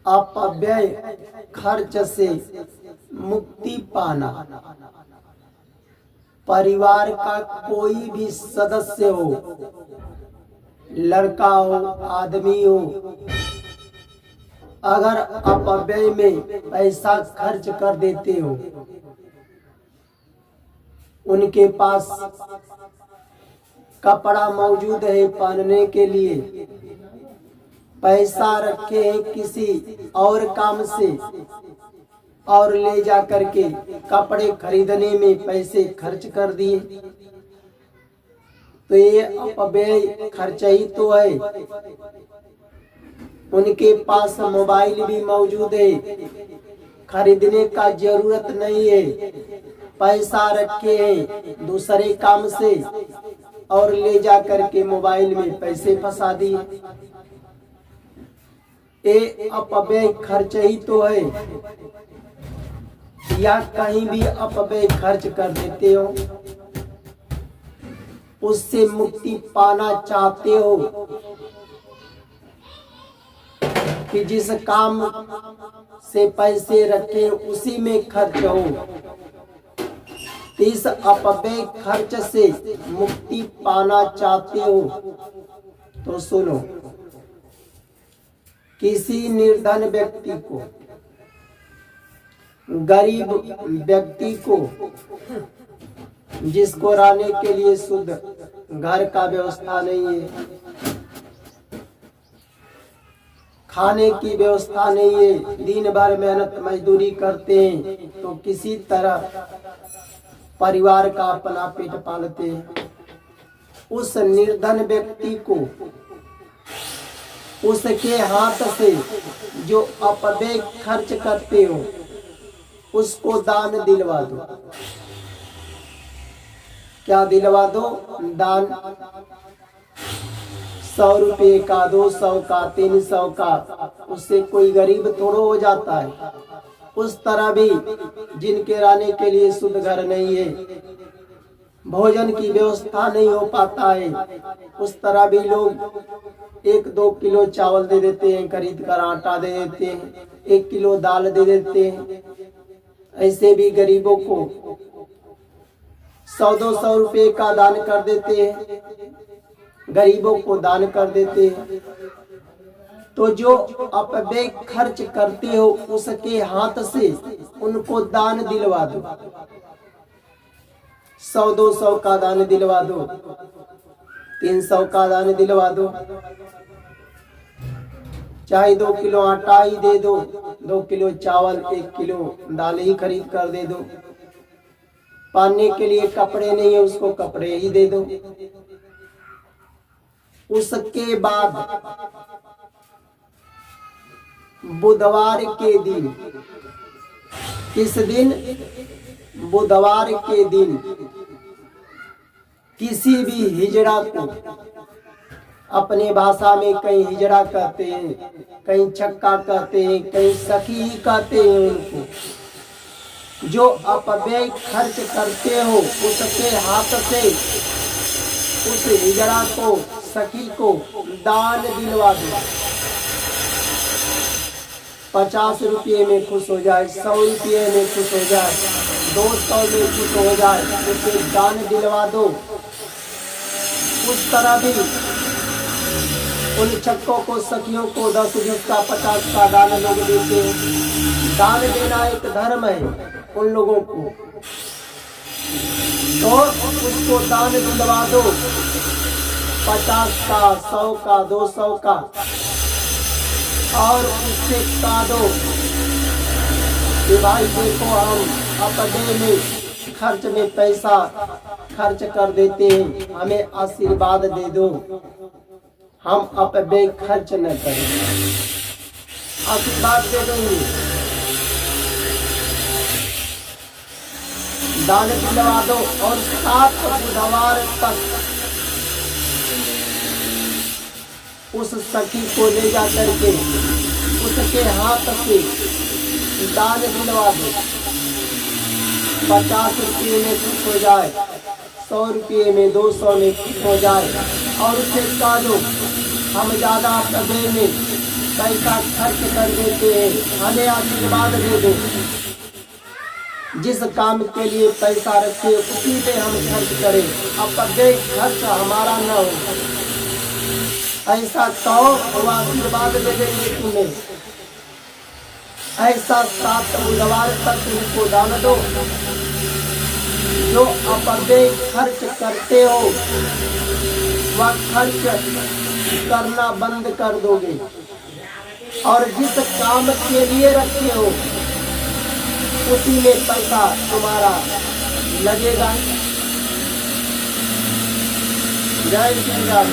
अपव्यय खर्च से मुक्ति पाना। परिवार का कोई भी सदस्य हो, लड़का हो, आदमी हो, अगर अपव्यय में पैसा खर्च कर देते हो, उनके पास कपड़ा मौजूद है पहनने के लिए, पैसा रखे हैं किसी और काम से और ले जा करके कपड़े खरीदने में पैसे खर्च कर दिए, तो ये अपव्यय खर्च ही तो है। उनके पास मोबाइल भी मौजूद है, खरीदने का जरूरत नहीं है, पैसा रखे हैं दूसरे काम से और ले जा करके मोबाइल में पैसे फंसा दिए, ये अपव्यय खर्च ही तो है। या कहीं भी अपव्यय खर्च कर देते हो, उससे मुक्ति पाना चाहते हो कि जिस काम से पैसे रखे उसी में खर्च हो, इस अपव्यय खर्च से मुक्ति पाना चाहते हो तो सुनो, किसी निर्धन व्यक्ति को, गरीब व्यक्ति को, जिसको रहने के लिए शुद्ध घर का व्यवस्था नहीं है, खाने की व्यवस्था नहीं है, दिन भर मेहनत मजदूरी करते हैं तो किसी तरह परिवार का अपना पेट पालते हैं, उस निर्धन व्यक्ति को उसके हाथ से जो अपव्यय खर्च करते हो उसको दान दिलवा दो। क्या दिलवा दो? दान। 100 रुपये का, 200 का, 300 का, उससे कोई गरीब थोड़ा हो जाता है। उस तरह भी जिनके रहने के लिए शुद्ध घर नहीं है, भोजन की व्यवस्था नहीं हो पाता है, उस तरह भी लोग 1-2 किलो चावल दे देते हैं, खरीद कर आटा दे देते हैं, 1 किलो दाल दे देते हैं। ऐसे भी गरीबों को 100-200 रुपये का दान कर देते हैं, गरीबों को दान कर देते हैं। तो जो अपव्यय खर्च करते हो उसके हाथ से उनको दान दिलवा दो। 100-200 का दान दिलवा दो, 300 का दान दिलवा दो, चाहे 2 किलो आटा ही दे दो, 2 किलो चावल, 1 किलो दाल ही खरीद कर दे दो। पहनने के लिए कपड़े नहीं है, उसको कपड़े ही दे दो। उसके बाद बुधवार के दिन, किस दिन? बुधवार के दिन किसी भी हिजड़ा को, अपने भाषा में कहीं हिजड़ा कहते हैं, कहीं छक्का कहते हैं, कहीं सखी ही कहते हैं, उनको जो अपव्यय खर्च करते हो उसके हाथ से उस हिजड़ा को, सखी को दान दिलवा दो। 50 रुपये में खुश हो जाए, 100 रुपये में खुश हो जाए, 200 में खुश हो जाए, उसे दान दिलवा दो। उस तरह भी उन छक्कों को, सखियों को 10-20 का, 50 का दान लोग देते हैं। दान देना एक धर्म है उन लोगों को, तो उसको दान दिलवा दो। 50 का, 100 का, 200 का, और उससे कहा दो कि भाई देखो, हम अपव्यय में खर्च में पैसा खर्च कर देते हैं, हमें आशीर्वाद दे दो, हम अपव्यय खर्च न करें, आशीर्वाद दे देंगे। दान दिलवा दो और 7 बुधवार तक उस सखी को ले जा करके उसके हाथ से दान दिलवा दो। 50 रुपये में खुश हो जाए, 100 रुपये में, 200 में खुश हो जाए, और उसे कहा दो हम ज्यादा अपव्यय में पैसा खर्च कर देते हैं, हमें आशीर्वाद दे दो। जिस काम के लिए पैसा रखे उसी पे हम खर्च करें, अपव्यय खर्च हमारा न हो। ऐसा कहो वो आशीर्वाद दे देंगे तुम्हें। ऐसा 7 बुधवार तक तुमको दान दो। जो अपव्यय खर्च करते हो वह खर्च करना बंद कर दोगे, और जिस काम के लिए रखे हो उसी में पैसा तुम्हारा लगेगा। जय श्री राम।